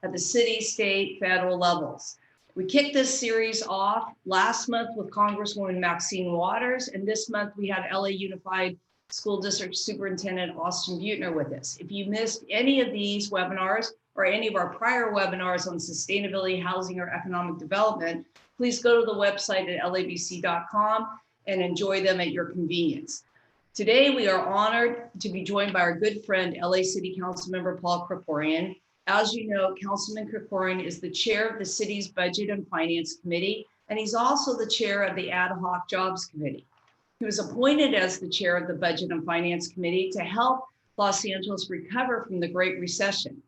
at the city, state, federal levels. We kicked this series off last month with Congresswoman Maxine Waters, and this month we had LA Unified School District Superintendent Austin Buettner with us. If you missed any of these webinars or any of our prior webinars on sustainability, housing, or economic development, please go to the website at labc.com and enjoy them at your convenience. Today, we are honored to be joined by our good friend, LA City Council Member Paul Krikorian. As you know, Councilman Krikorian is the chair of the city's Budget and Finance Committee, and he's also the chair of the Ad Hoc Jobs Committee. He was appointed as the chair of the Budget and Finance Committee to help Los Angeles recover from the Great Recession.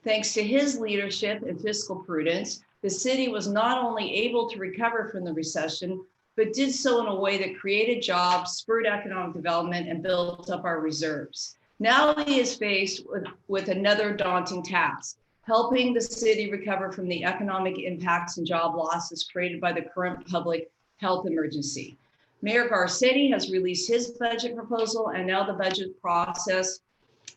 Thanks to his leadership and fiscal prudence, the city was not only able to recover from the recession, but did so in a way that created jobs, spurred economic development, and built up our reserves. Now he is faced with another daunting task, helping the city recover from the economic impacts and job losses created by the current public health emergency. Mayor Garcetti has released his budget proposal, and now the budget process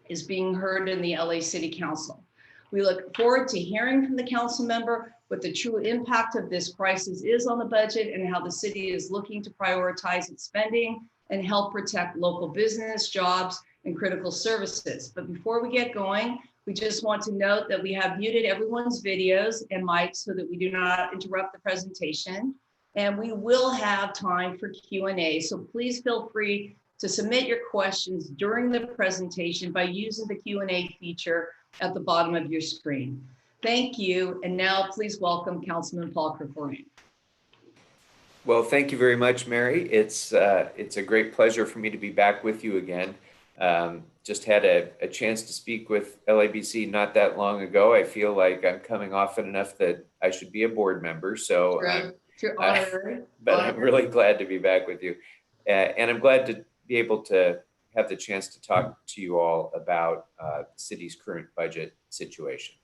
is being heard in the LA City Council. We look forward to hearing from the council member what the true impact of this crisis is on the budget and how the city is looking to prioritize its spending and help protect local business, jobs, and critical services. But before we get going, we just want to note that we have muted everyone's videos and mics so that we do not interrupt the presentation. And we will have time for Q&A. So please feel free to submit your questions during the presentation by using the Q&A feature at the bottom of your screen. Thank you. And now please welcome Councilman Paul Krikorian. Well, thank you very much, Mary. It's a great pleasure for me to be back with you again. Just had a chance to speak with LABC not that long ago. I feel like I'm coming often enough that I should be a board member. So, but I'm really glad to be back with you. And I'm glad to be able to have the chance to talk to you all about the city's current budget situation,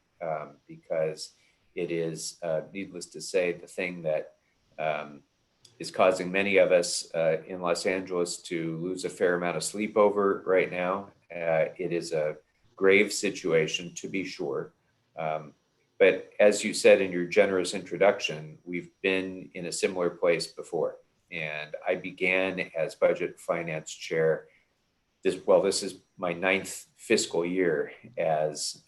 because it is, needless to say, the thing that is causing many of us in Los Angeles to lose a fair amount of sleep over right now. It is a grave situation, to be sure. But as you said in your generous introduction, we've been in a similar place before. And I began as Budget Finance Chair. This is my 9th fiscal year as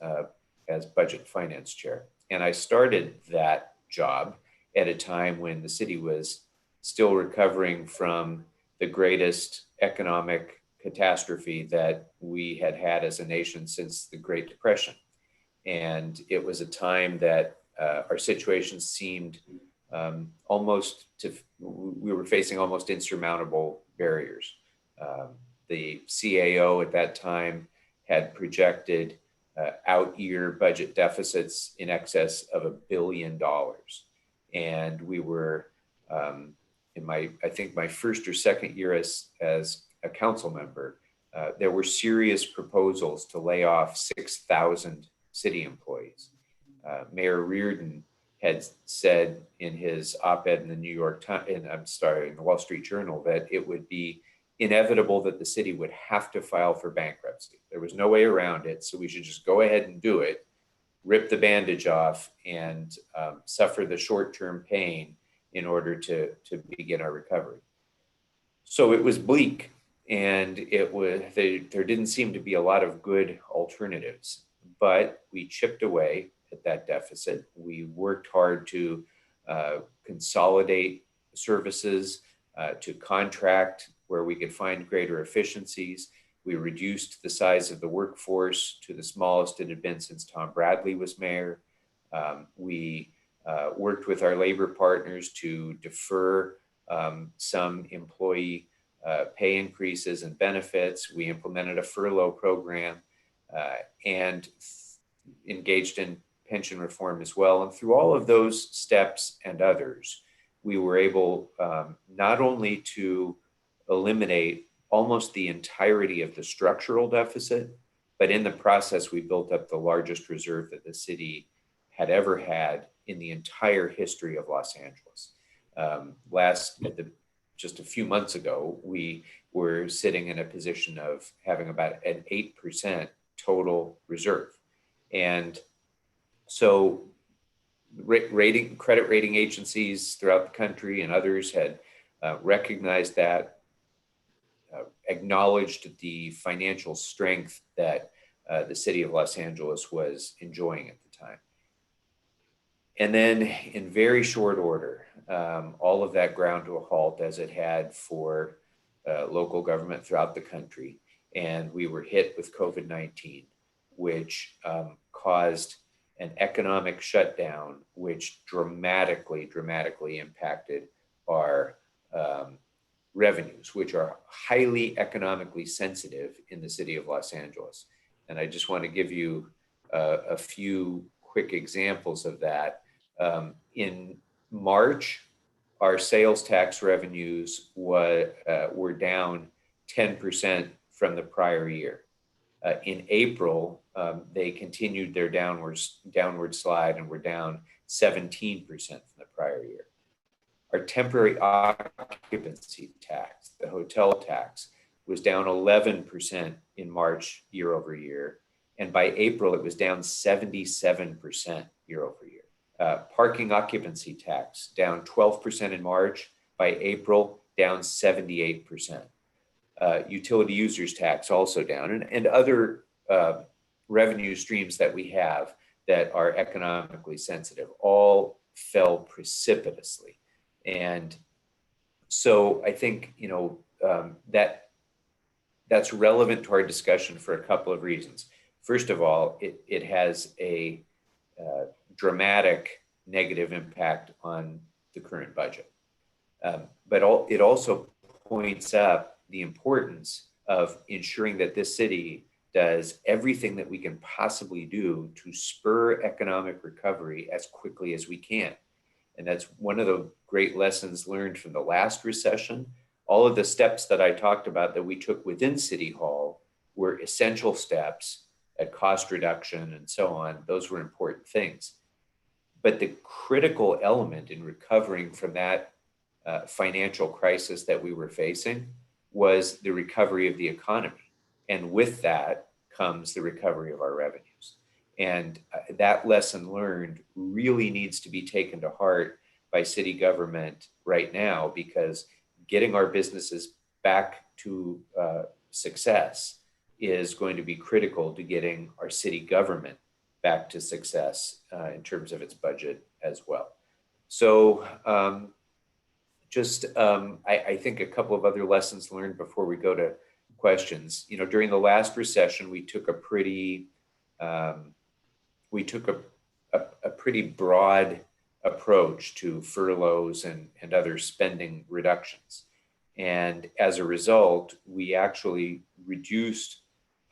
Budget Finance Chair. And I started that job at a time when the city was still recovering from the greatest economic catastrophe that we had had as a nation since the Great Depression. And it was a time that our situation seemed we were facing almost insurmountable barriers. The CAO at that time had projected out-year budget deficits in excess of $1 billion. And we were in I think my first or second year as a council member, there were serious proposals to lay off 6,000 city employees. Mayor Reardon had said in his op-ed in the in the Wall Street Journal that it would be inevitable that the city would have to file for bankruptcy. There was no way around it, so we should just go ahead and do it, rip the bandage off, and suffer the short-term pain in order to begin our recovery. So it was bleak, and there didn't seem to be a lot of good alternatives, but we chipped away at that deficit. We worked hard to consolidate services, to contract where we could find greater efficiencies. We reduced the size of the workforce to the smallest it had been since Tom Bradley was mayor. We worked with our labor partners to defer some employee pay increases and benefits. We implemented a furlough program and engaged in pension reform as well. And through all of those steps and others, we were able not only to eliminate almost the entirety of the structural deficit, but in the process, we built up the largest reserve that the city had ever had in the entire history of Los Angeles. Just a few months ago, we were sitting in a position of having about an 8% total reserve. And So credit rating agencies throughout the country and others had recognized that, acknowledged the financial strength that the city of Los Angeles was enjoying at the time. And then in very short order, all of that ground to a halt, as it had for local government throughout the country. And we were hit with COVID-19, which caused an economic shutdown, which dramatically impacted our revenues, which are highly economically sensitive in the city of Los Angeles. And I just want to give you a few quick examples of that. In March, our sales tax revenues were down 10% from the prior year. In April, they continued their downward slide and were down 17% from the prior year. Our temporary occupancy tax, the hotel tax, was down 11% in March year over year. And by April, it was down 77% year over year. Parking occupancy tax down 12% in March. By April, down 78%. Utility users tax also down, and other revenue streams that we have that are economically sensitive all fell precipitously. And so I think, that's relevant to our discussion for a couple of reasons. First of all, it has a dramatic negative impact on the current budget. But it also points up the importance of ensuring that this city does everything that we can possibly do to spur economic recovery as quickly as we can. And that's one of the great lessons learned from the last recession. All of the steps that I talked about that we took within City Hall were essential steps at cost reduction and so on. Those were important things. But the critical element in recovering from that financial crisis that we were facing was the recovery of the economy. And with that comes the recovery of our revenues. And that lesson learned really needs to be taken to heart by city government right now, because getting our businesses back to success is going to be critical to getting our city government back to success in terms of its budget as well. So I think a couple of other lessons learned before we go to questions. During the last recession, we took a pretty broad approach to furloughs and other spending reductions. And as a result, we actually reduced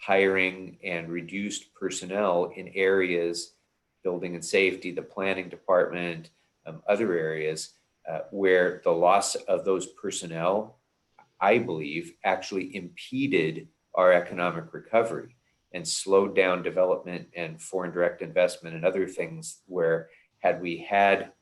hiring and reduced personnel in areas, building and safety, the planning department, other areas where the loss of those personnel, I believe, actually impeded our economic recovery and slowed down development and foreign direct investment and other things where, had we had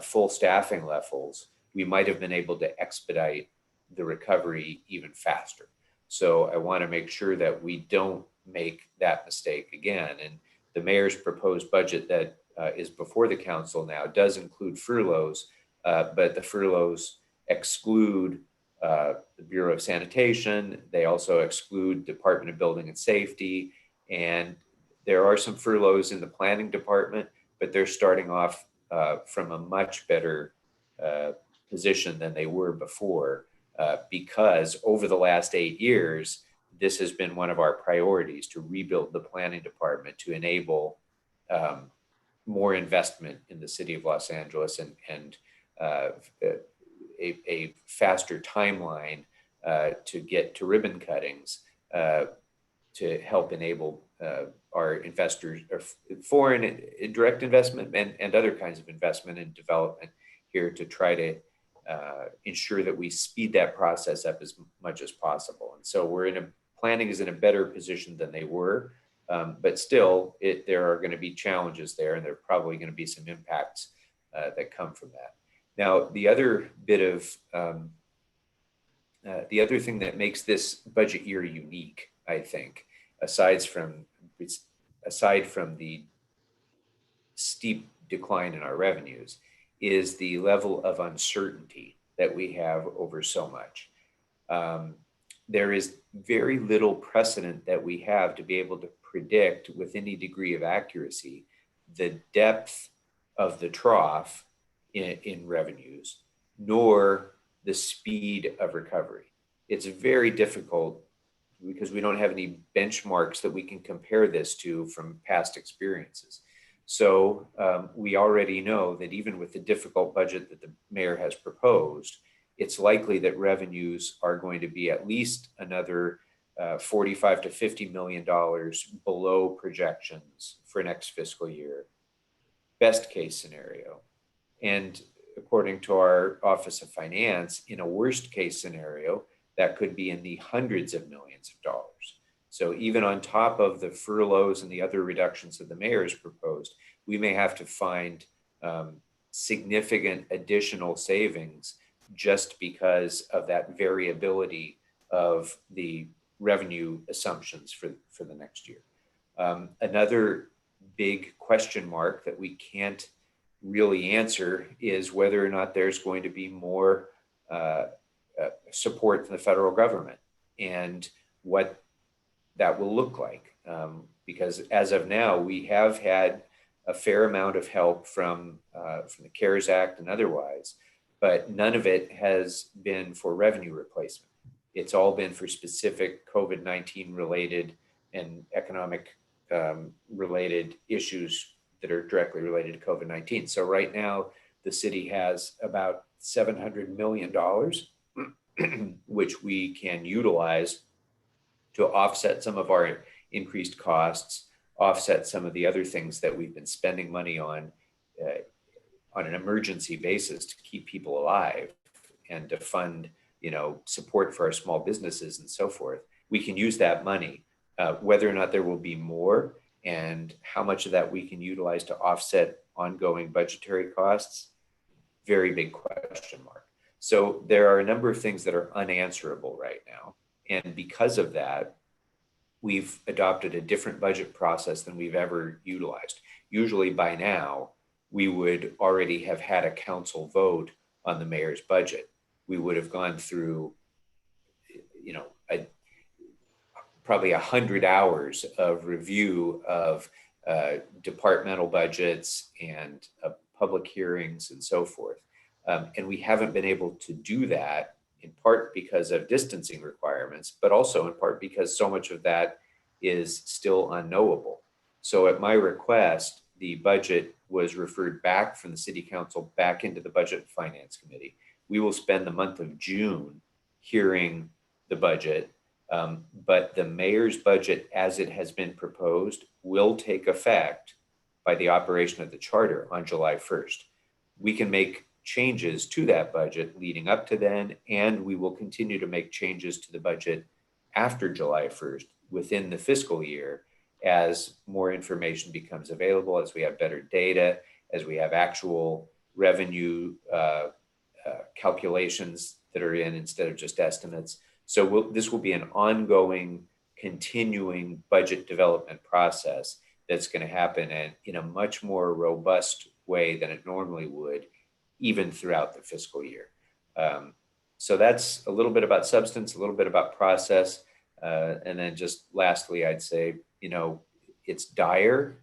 full staffing levels, we might have been able to expedite the recovery even faster. So I want to make sure that we don't make that mistake again. And the mayor's proposed budget that is before the council now does include furloughs, but the furloughs exclude the Bureau of Sanitation. They also exclude Department of Building and Safety. And there are some furloughs in the planning department, but they're starting off from a much better position than they were before, because over the last 8 years, this has been one of our priorities, to rebuild the planning department to enable more investment in the city of Los Angeles and a faster timeline to get to ribbon cuttings to help enable our investors, or foreign direct investment and other kinds of investment and development here, to try to ensure that we speed that process up as much as possible. And so planning is in a better position than they were, but still there are going to be challenges there, and there are probably going to be some impacts that come from that. Now, the other thing that makes this budget year unique, I think, aside from the steep decline in our revenues is the level of uncertainty that we have over so much. There is very little precedent that we have to be able to predict with any degree of accuracy the depth of the trough in revenues, nor the speed of recovery. It's very difficult because we don't have any benchmarks that we can compare this to from past experiences. So we already know that even with the difficult budget that the mayor has proposed, it's likely that revenues are going to be at least another $45 to $50 million below projections for next fiscal year, best case scenario. And according to our Office of Finance, in a worst case scenario, that could be in the hundreds of millions of dollars. So even on top of the furloughs and the other reductions that the mayor has proposed, we may have to find significant additional savings just because of that variability of the revenue assumptions for the next year. Another big question mark that we can't really answer is whether or not there's going to be more support from the federal government and what that will look like. Because as of now, we have had a fair amount of help from the CARES Act and otherwise, but none of it has been for revenue replacement. It's all been for specific COVID-19 related and economic related issues that are directly related to COVID-19. So right now, the city has about $700 million, which we can utilize to offset some of our increased costs, offset some of the other things that we've been spending money on an emergency basis to keep people alive and to fund, support for our small businesses and so forth. We can use that money. Whether or not there will be more and how much of that we can utilize to offset ongoing budgetary costs, very big question mark. So there are a number of things that are unanswerable right now. And because of that, we've adopted a different budget process than we've ever utilized. Usually by now, we would already have had a council vote on the mayor's budget. We would have gone through, probably 100 hours of review of departmental budgets and public hearings and so forth. And we haven't been able to do that in part because of distancing requirements, but also in part because so much of that is still unknowable. So at my request, the budget was referred back from the city council back into the Budget and Finance Committee. We will spend the month of June hearing the budget, but the mayor's budget as it has been proposed will take effect by the operation of the charter on July 1st. We can make changes to that budget leading up to then, and we will continue to make changes to the budget after July 1st within the fiscal year as more information becomes available, as we have better data, as we have actual revenue calculations that are in instead of just estimates. So this will be an ongoing, continuing budget development process that's going to happen in a much more robust way than it normally would, even throughout the fiscal year. So that's a little bit about substance, a little bit about process. And then just lastly, I'd say, it's dire,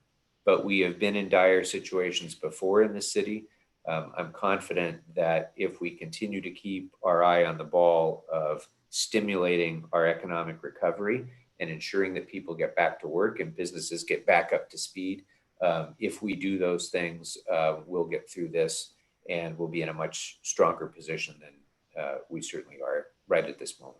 but we have been in dire situations before in the city. I'm confident that if we continue to keep our eye on the ball of stimulating our economic recovery and ensuring that people get back to work and businesses get back up to speed, if we do those things, we'll get through this and we'll be in a much stronger position than we certainly are right at this moment.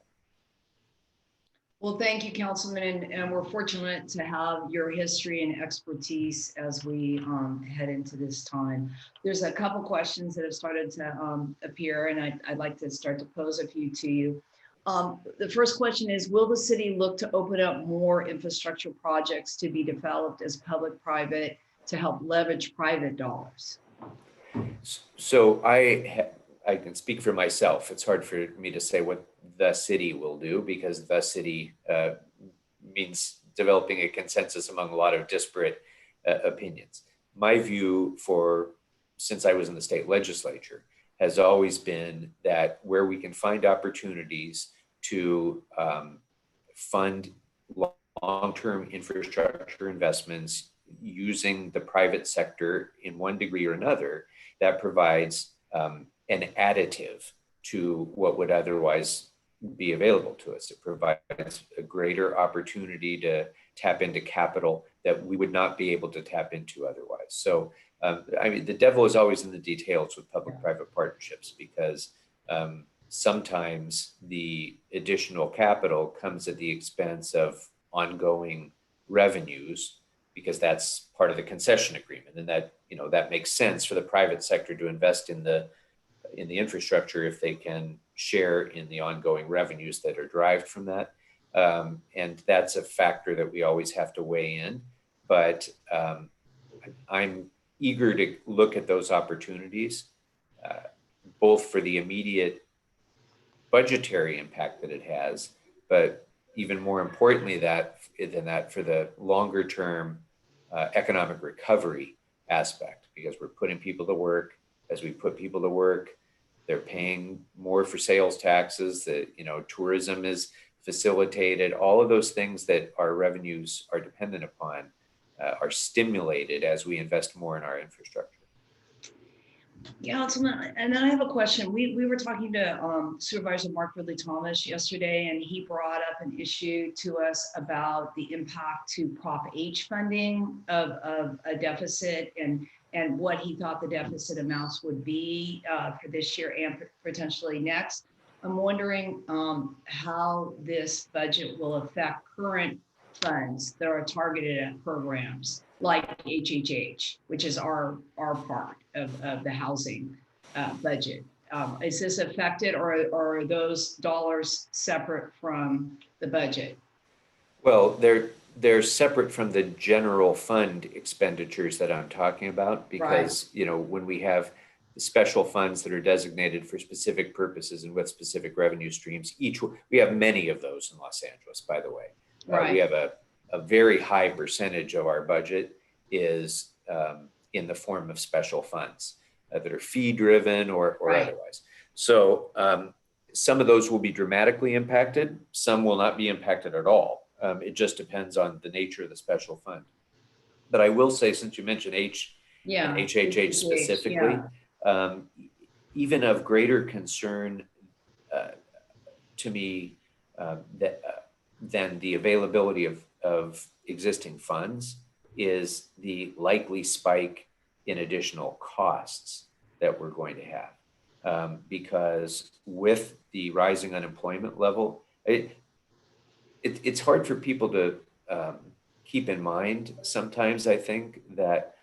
Well, thank you, Councilman, and we're fortunate to have your history and expertise as we head into this time. There's a couple questions that have started to appear, and I'd like to start to pose a few to you. The first question is, will the city look to open up more infrastructure projects to be developed as public-private to help leverage private dollars? So I can speak for myself. It's hard for me to say what the city will do because the city means developing a consensus among a lot of disparate opinions. my view since I was in the state legislature has always been that where we can find opportunities to fund long-term infrastructure investments using the private sector in one degree or another, that provides an additive to what would otherwise be available to us. It provides a greater opportunity to tap into capital that we would not be able to tap into otherwise. So, I mean, the devil is always in the details with public-private partnerships, because sometimes the additional capital comes at the expense of ongoing revenues, because that's part of the concession agreement, and that, you know, that makes sense for the private sector to invest in the infrastructure if they can share in the ongoing revenues that are derived from that. And that's a factor that we always have to weigh in. But I'm eager to look at those opportunities, both for the immediate budgetary impact that it has, but even more importantly than that, for the longer term economic recovery aspect, because we're putting people to work. As we put people to work, they're paying more for sales taxes, that, you know, tourism is facilitated. All of those things that our revenues are dependent upon are stimulated as we invest more in our infrastructure. Yeah, and then I have a question. We were talking to Supervisor Mark Ridley Thomas yesterday, and he brought up an issue to us about the impact to Prop H funding of a deficit, and what he thought the deficit amounts would be for this year and potentially next. I'm wondering how this budget will affect current funds that are targeted at programs like HHH, which is our part of the housing budget. Is this affected, or are those dollars separate from the budget? Well, they're separate from the general fund expenditures that I'm talking about, because, right, you know, when we have special funds that are designated for specific purposes and with specific revenue streams, we have many of those in Los Angeles, by the way. Right. We have a very high percentage of our budget is in the form of special funds that are fee driven or right, otherwise. So some of those will be dramatically impacted. Some will not be impacted at all. It just depends on the nature of the special fund. But I will say, since you mentioned and HHH specifically, even of greater concern to me than the availability of existing funds is the likely spike in additional costs that we're going to have. Because with the rising unemployment level, it's hard for people to keep in mind sometimes, I think, that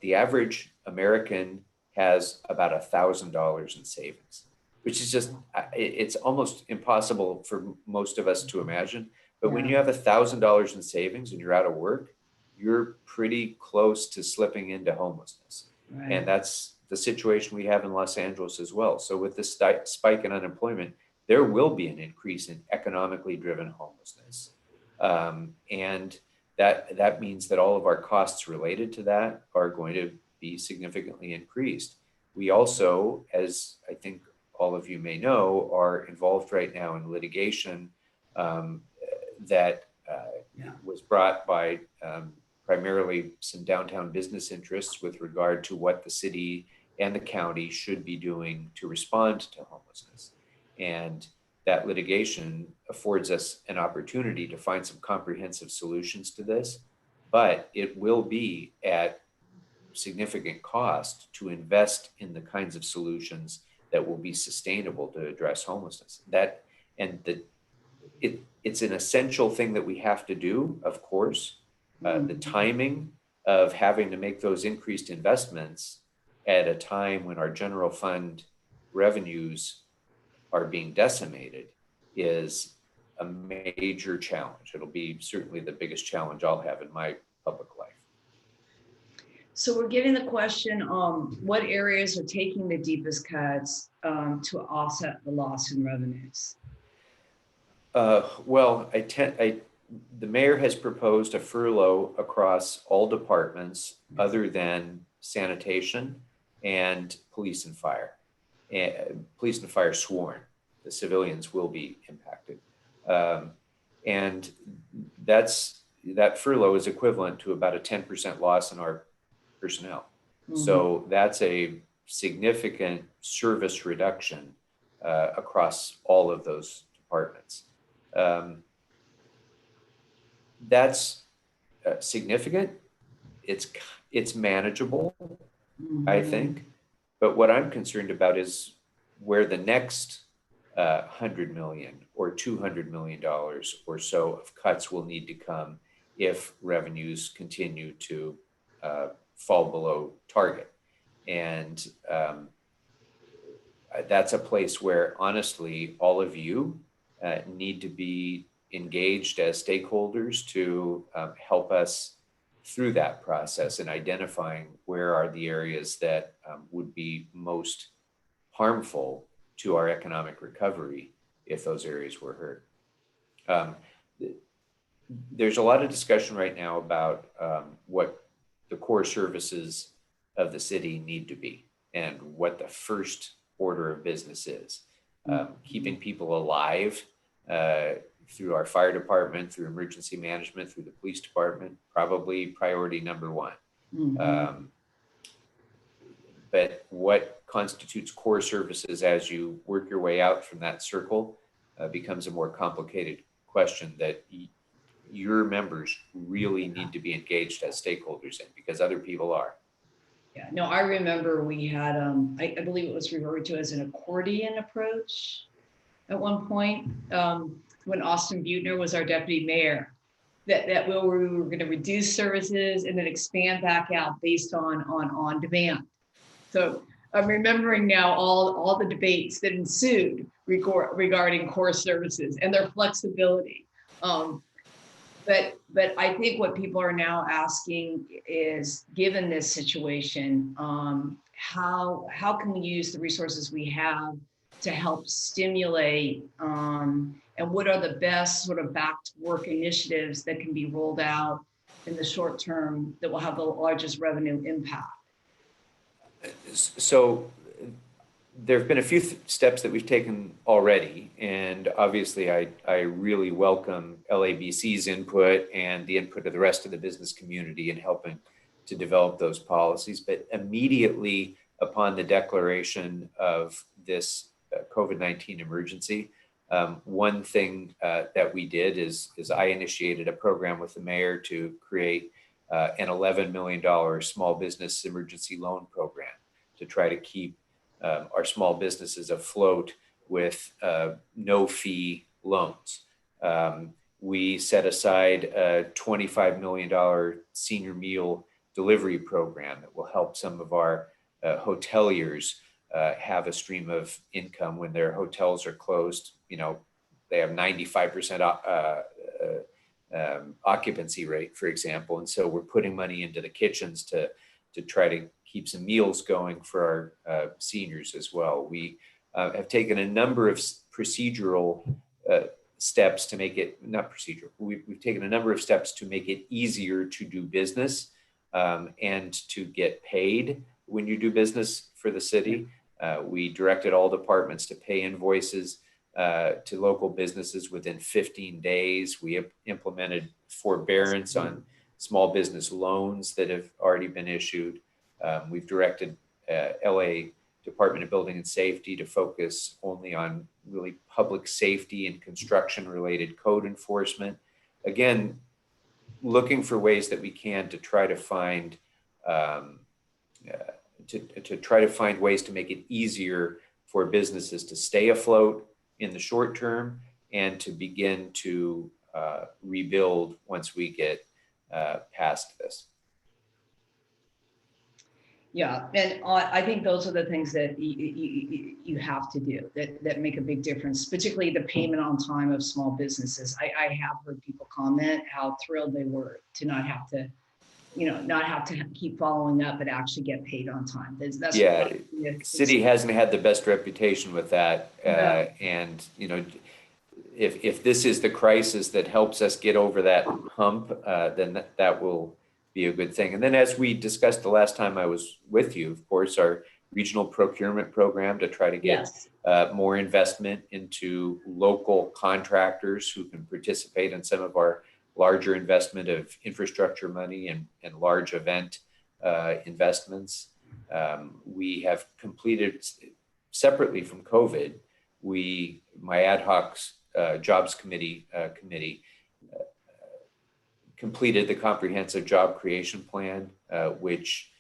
the average American has about $1,000 in savings, which is just, it's almost impossible for most of us to imagine. But when you have $1,000 in savings and you're out of work, you're pretty close to slipping into homelessness. Right. And that's the situation we have in Los Angeles as well. So with this spike in unemployment, there will be an increase in economically driven homelessness. And that means that all of our costs related to that are going to be significantly increased. We also, as I think all of you may know, are involved right now in litigation that was brought by primarily some downtown business interests with regard to what the city and the county should be doing to respond to homelessness. And that litigation affords us an opportunity to find some comprehensive solutions to this, but it will be at significant cost to invest in the kinds of solutions that will be sustainable to address homelessness. It's an essential thing that we have to do, of course. The timing of having to make those increased investments at a time when our general fund revenues are being decimated is a major challenge. It'll be certainly the biggest challenge I'll have in my public life. So we're getting the question, what areas are taking the deepest cuts to offset the loss in revenues? Well, the mayor has proposed a furlough across all departments other than sanitation and police and fire. And police and fire sworn. The civilians will be impacted. And that furlough is equivalent to about a 10% loss in our personnel. Mm-hmm. So that's a significant service reduction across all of those departments. That's significant. It's manageable, mm-hmm. I think. But what I'm concerned about is where the next $100 million or $200 million or so of cuts will need to come if revenues continue to fall below target. And that's a place where, honestly, all of you need to be engaged as stakeholders to help us through that process and identifying where are the areas that would be most harmful to our economic recovery if those areas were hurt. There's a lot of discussion right now about what the core services of the city need to be and what the first order of business is. Keeping people alive through our fire department, through emergency management, through the police department, probably priority number one. Mm-hmm. But what constitutes core services as you work your way out from that circle becomes a more complicated question that your members really need to be engaged as stakeholders in, because other people are. Yeah, no, I remember we had, I believe it was referred to as an accordion approach at one point when Austin Butner was our deputy mayor, that we were going to reduce services and then expand back out based on demand. So I'm remembering now all the debates that ensued regarding core services and their flexibility. But I think what people are now asking is, given this situation, how can we use the resources we have to help stimulate, and what are the best sort of back to work initiatives that can be rolled out in the short term that will have the largest revenue impact? So there have been a few steps that we've taken already, and obviously I really welcome LABC's input and the input of the rest of the business community in helping to develop those policies. But immediately upon the declaration of this COVID-19 emergency, one thing that we did is I initiated a program with the mayor to create an $11 million small business emergency loan program to try to keep our small businesses afloat with no fee loans. We set aside a $25 million senior meal delivery program that will help some of our hoteliers have a stream of income when their hotels are closed. You know, they have 95% occupancy rate, for example. And so we're putting money into the kitchens to try to keep some meals going for our seniors as well. We have taken a number of procedural steps to make it, not procedural, we've taken a number of steps to make it easier to do business and to get paid when you do business for the city. We directed all departments to pay invoices to local businesses within 15 days. We have implemented forbearance on small business loans that have already been issued. We've directed LA Department of Building and Safety to focus only on really public safety and construction related code enforcement. Again, looking for ways that we can to try to find ways to make it easier for businesses to stay afloat in the short term and to begin to rebuild once we get past this. Yeah, and I think those are the things that you have to do that make a big difference, particularly the payment on time of small businesses. I have heard people comment how thrilled they were to not have to, not have to keep following up, but actually get paid on time. That's yeah, city hasn't had the best reputation with that, and if this is the crisis that helps us get over that hump, then that will be a good thing. And then, as we discussed the last time I was with you, of course, our regional procurement program to try to get Yes. more investment into local contractors who can participate in some of our larger investment of infrastructure money and large event investments. We have completed, separately from COVID, my ad hoc jobs committee completed the comprehensive job creation plan, which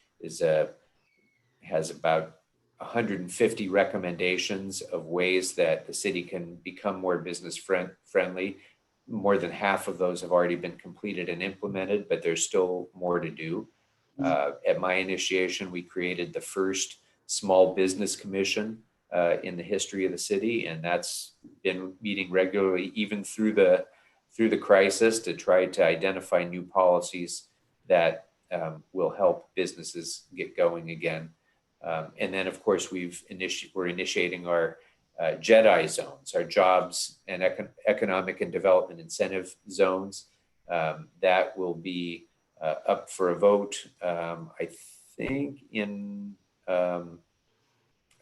has about 150 recommendations of ways that the city can become more business friendly. More than half of those have already been completed and implemented, but there's still more to do. At my initiation, we created the first small business commission in the history of the city, and that's been meeting regularly even through the crisis to try to identify new policies that will help businesses get going again. And then, of course, we're initiating our JEDI zones, our jobs and economic and development incentive zones. That will be up for a vote, I think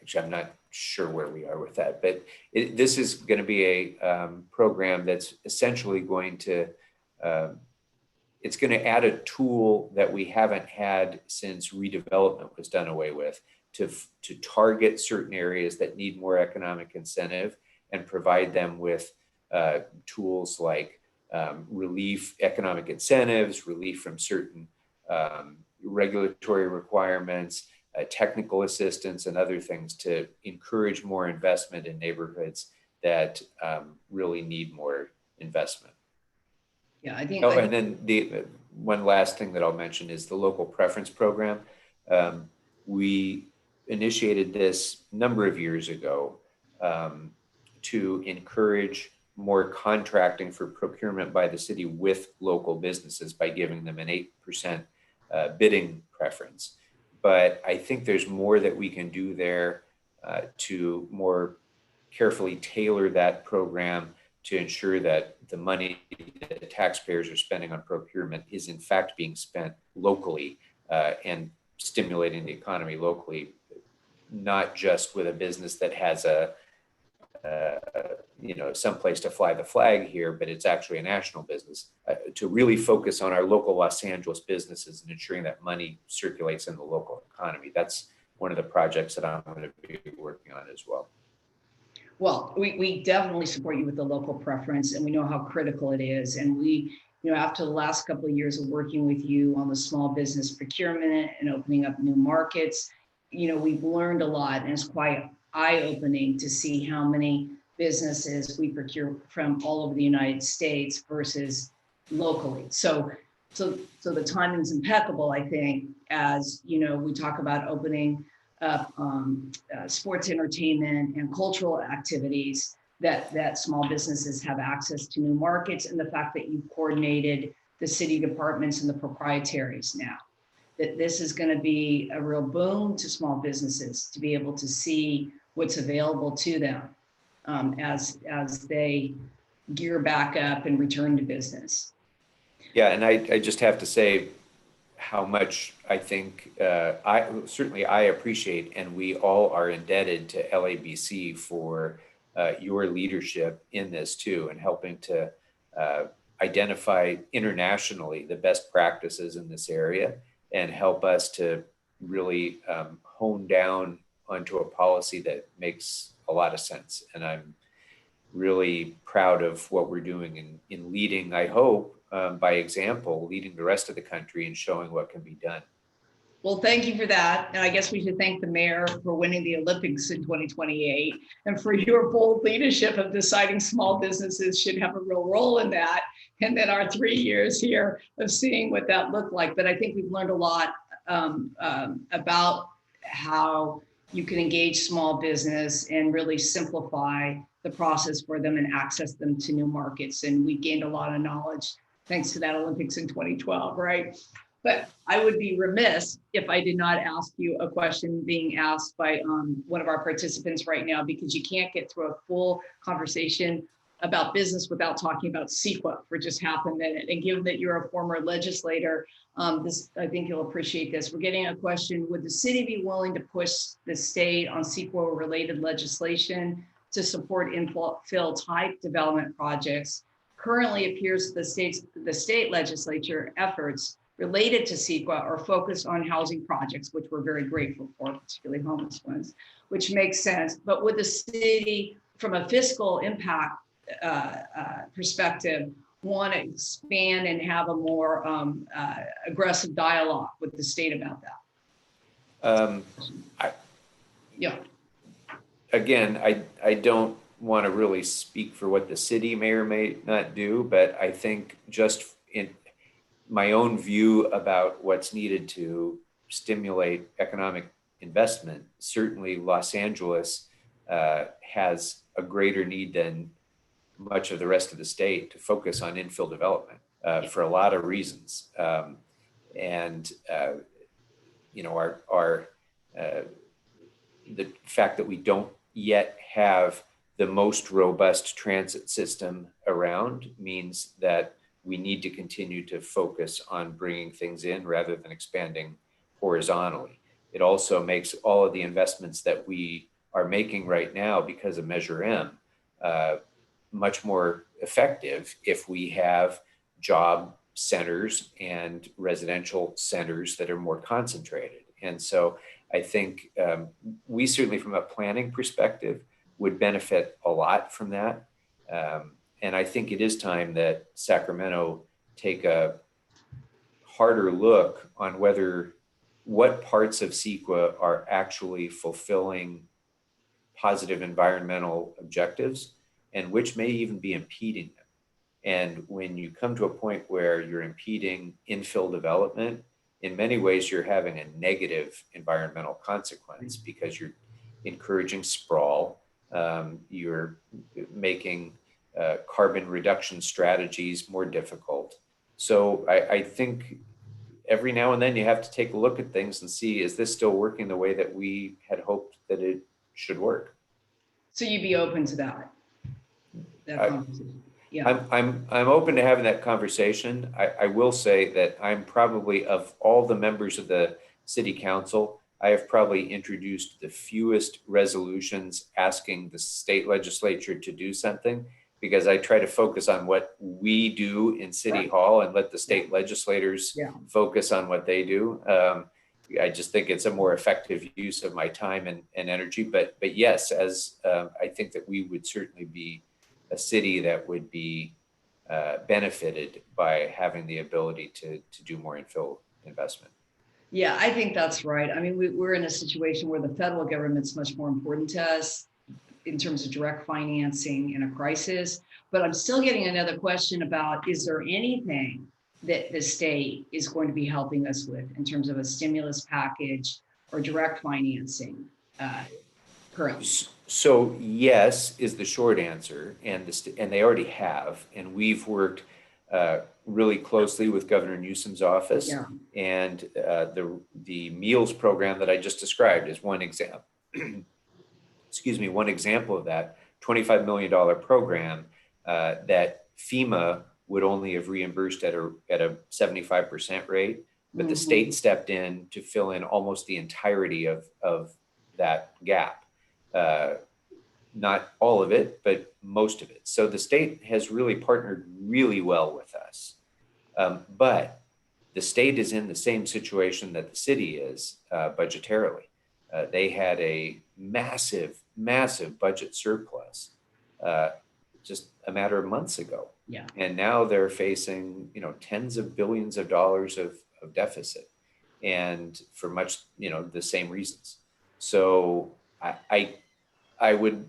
actually, I'm not sure where we are with that, but this is going to be a program that's essentially going to, it's going to add a tool that we haven't had since redevelopment was done away with to target certain areas that need more economic incentive and provide them with tools like economic incentives, relief from certain regulatory requirements, technical assistance, and other things to encourage more investment in neighborhoods that really need more investment. Yeah, I think. And then the one last thing that I'll mention is the local preference program. We initiated this a number of years ago to encourage more contracting for procurement by the city with local businesses by giving them an 8% bidding preference. But I think there's more that we can do there to more carefully tailor that program to ensure that the money that taxpayers are spending on procurement is in fact being spent locally and stimulating the economy locally, not just with a business that has some place to fly the flag here, but it's actually a national business, to really focus on our local Los Angeles businesses and ensuring that money circulates in the local economy. That's one of the projects that I'm going to be working on as well. Well, we definitely support you with the local preference, and we know how critical it is. And we, after the last couple of years of working with you on the small business procurement and opening up new markets, we've learned a lot, and it's quite eye-opening to see how many businesses we procure from all over the United States versus locally. So the timing's impeccable, I think, as we talk about opening up sports, entertainment, and cultural activities that small businesses have access to new markets, and the fact that you've coordinated the city departments and the proprietaries now. That this is going to be a real boom to small businesses to be able to see what's available to them as they gear back up and return to business. Yeah, and I just have to say how much I think I appreciate, and we all are indebted to LABC for your leadership in this too, and helping to identify internationally the best practices in this area and help us to really hone down onto a policy that makes a lot of sense. And I'm really proud of what we're doing in leading, I hope, by example, leading the rest of the country and showing what can be done. Well, thank you for that. And I guess we should thank the mayor for winning the Olympics in 2028 and for your bold leadership of deciding small businesses should have a real role in that. And then our 3 years here of seeing what that looked like. But I think we've learned a lot about how you can engage small business and really simplify the process for them and access them to new markets. And we gained a lot of knowledge thanks to that Olympics in 2012, right? But I would be remiss if I did not ask you a question being asked by one of our participants right now, because you can't get through a full conversation about business without talking about CEQA for just half a minute. And given that you're a former legislator, I think you'll appreciate this. We're getting a question: would the city be willing to push the state on CEQA-related legislation to support infill type development projects? Currently, it appears the state legislature efforts related to CEQA are focused on housing projects, which we're very grateful for, particularly homeless ones, which makes sense. But would the city, from a fiscal impact perspective, want to expand and have a more aggressive dialogue with the state about that? Yeah. Again, I don't want to really speak for what the city may or may not do, but I think just in my own view about what's needed to stimulate economic investment, certainly Los Angeles has a greater need than much of the rest of the state to focus on infill development for a lot of reasons. The fact that we don't yet have the most robust transit system around means that we need to continue to focus on bringing things in rather than expanding horizontally. It also makes all of the investments that we are making right now because of Measure M much more effective if we have job centers and residential centers that are more concentrated. And so I think we certainly, from a planning perspective, would benefit a lot from that. And I think it is time that Sacramento take a harder look on what parts of CEQA are actually fulfilling positive environmental objectives and which may even be impeding them. And when you come to a point where you're impeding infill development, in many ways you're having a negative environmental consequence because you're encouraging sprawl, you're making carbon reduction strategies more difficult. So I think every now and then you have to take a look at things and see, is this still working the way that we had hoped that it should work? So you'd be open to that conversation? Yeah. I'm open to having that conversation. I will say that I'm probably, of all the members of the city council, I have probably introduced the fewest resolutions asking the state legislature to do something, because I try to focus on what we do in City Hall and let the state legislators focus on what they do. I just think it's a more effective use of my time and energy. But yes, as I think that we would certainly be a city that would be benefited by having the ability to do more infill investment. Yeah, I think that's right. I mean, we're in a situation where the federal government's much more important to us in terms of direct financing in a crisis. But I'm still getting another question about, is there anything that the state is going to be helping us with in terms of a stimulus package or direct financing currently? So yes is the short answer, and they already have, and we've worked really closely with Governor Newsom's office, and the meals program that I just described is one example. Excuse me, one example of that $25 million program that FEMA would only have reimbursed at a 75% rate, but the state stepped in to fill in almost the entirety of that gap. Not all of it, but most of it. So the state has really partnered really well with us. But the state is in the same situation that the city is budgetarily. They had a massive budget surplus just a matter of months ago. Yeah. And now they're facing, tens of billions of dollars of deficit, and for much, the same reasons. So I would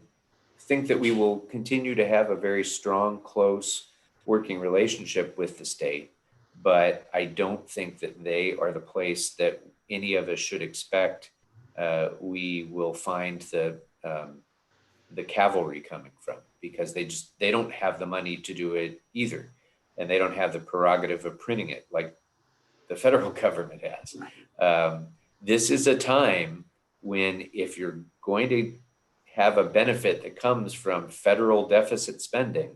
think that we will continue to have a very strong, close working relationship with the state, but I don't think that they are the place that any of us should expect we will find the cavalry coming from, because they don't have the money to do it either, and they don't have the prerogative of printing it like the federal government has. This is a time when, if you're going to have a benefit that comes from federal deficit spending,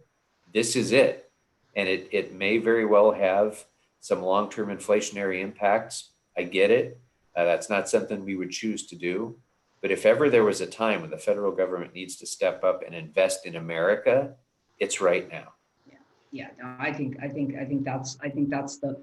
this is it. And it may very well have some long-term inflationary impacts. I get it. That's not something we would choose to do. But if ever there was a time when the federal government needs to step up and invest in America, it's right now. Yeah, no, I think that's the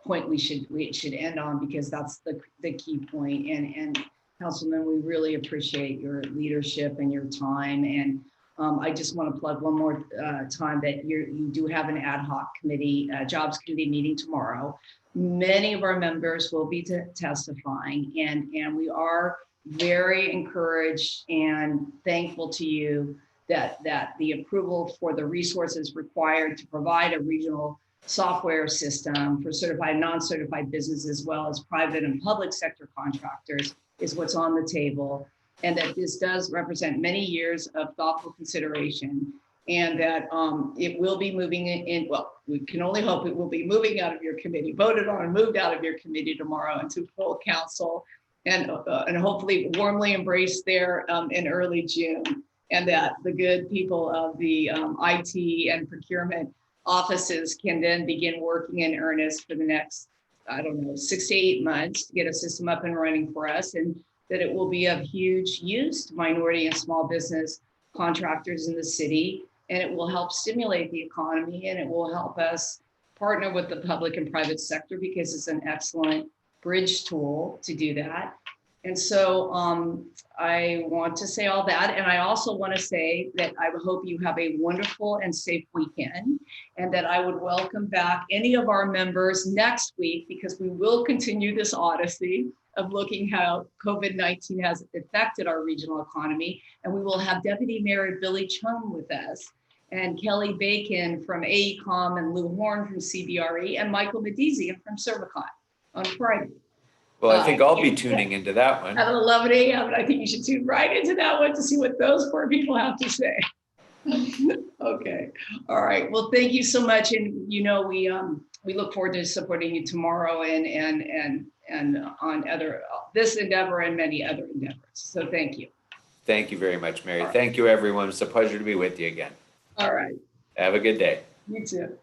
point we should end on, because that's the key point. And Councilman, we really appreciate your leadership and your time. And I just want to plug one more time that you do have an ad hoc committee, jobs committee meeting tomorrow. Many of our members will be testifying, and we are very encouraged and thankful to you that the approval for the resources required to provide a regional software system for certified and non-certified businesses, as well as private and public sector contractors, is what's on the table. And that this does represent many years of thoughtful consideration, and that it will be moving in, well, we can only hope it will be moving out of your committee, voted on and moved out of your committee tomorrow into full council, and hopefully warmly embraced there in early June. And that the good people of the IT and procurement offices can then begin working in earnest for the next, I don't know, 6 to 8 months to get a system up and running for us, and that it will be of huge use to minority and small business contractors in the city. And it will help stimulate the economy, and it will help us partner with the public and private sector, because it's an excellent bridge tool to do that. And so I want to say all that. And I also want to say that I hope you have a wonderful and safe weekend, and that I would welcome back any of our members next week, because we will continue this odyssey of looking how COVID-19 has affected our regional economy. And we will have Deputy Mayor Billy Chung with us, and Kelly Bacon from AECOM, and Lou Horn from CBRE, and Michael Medizian from Cervicon on Friday. Well, I think I'll be tuning into that one. At 11 a.m. I think you should tune right into that one to see what those poor people have to say. Okay. All right. Well, thank you so much. And we look forward to supporting you tomorrow and on this endeavor and many other endeavors. So thank you. Thank you very much, Mary. Right. Thank you, everyone. It's a pleasure to be with you again. All right. Have a good day. You too.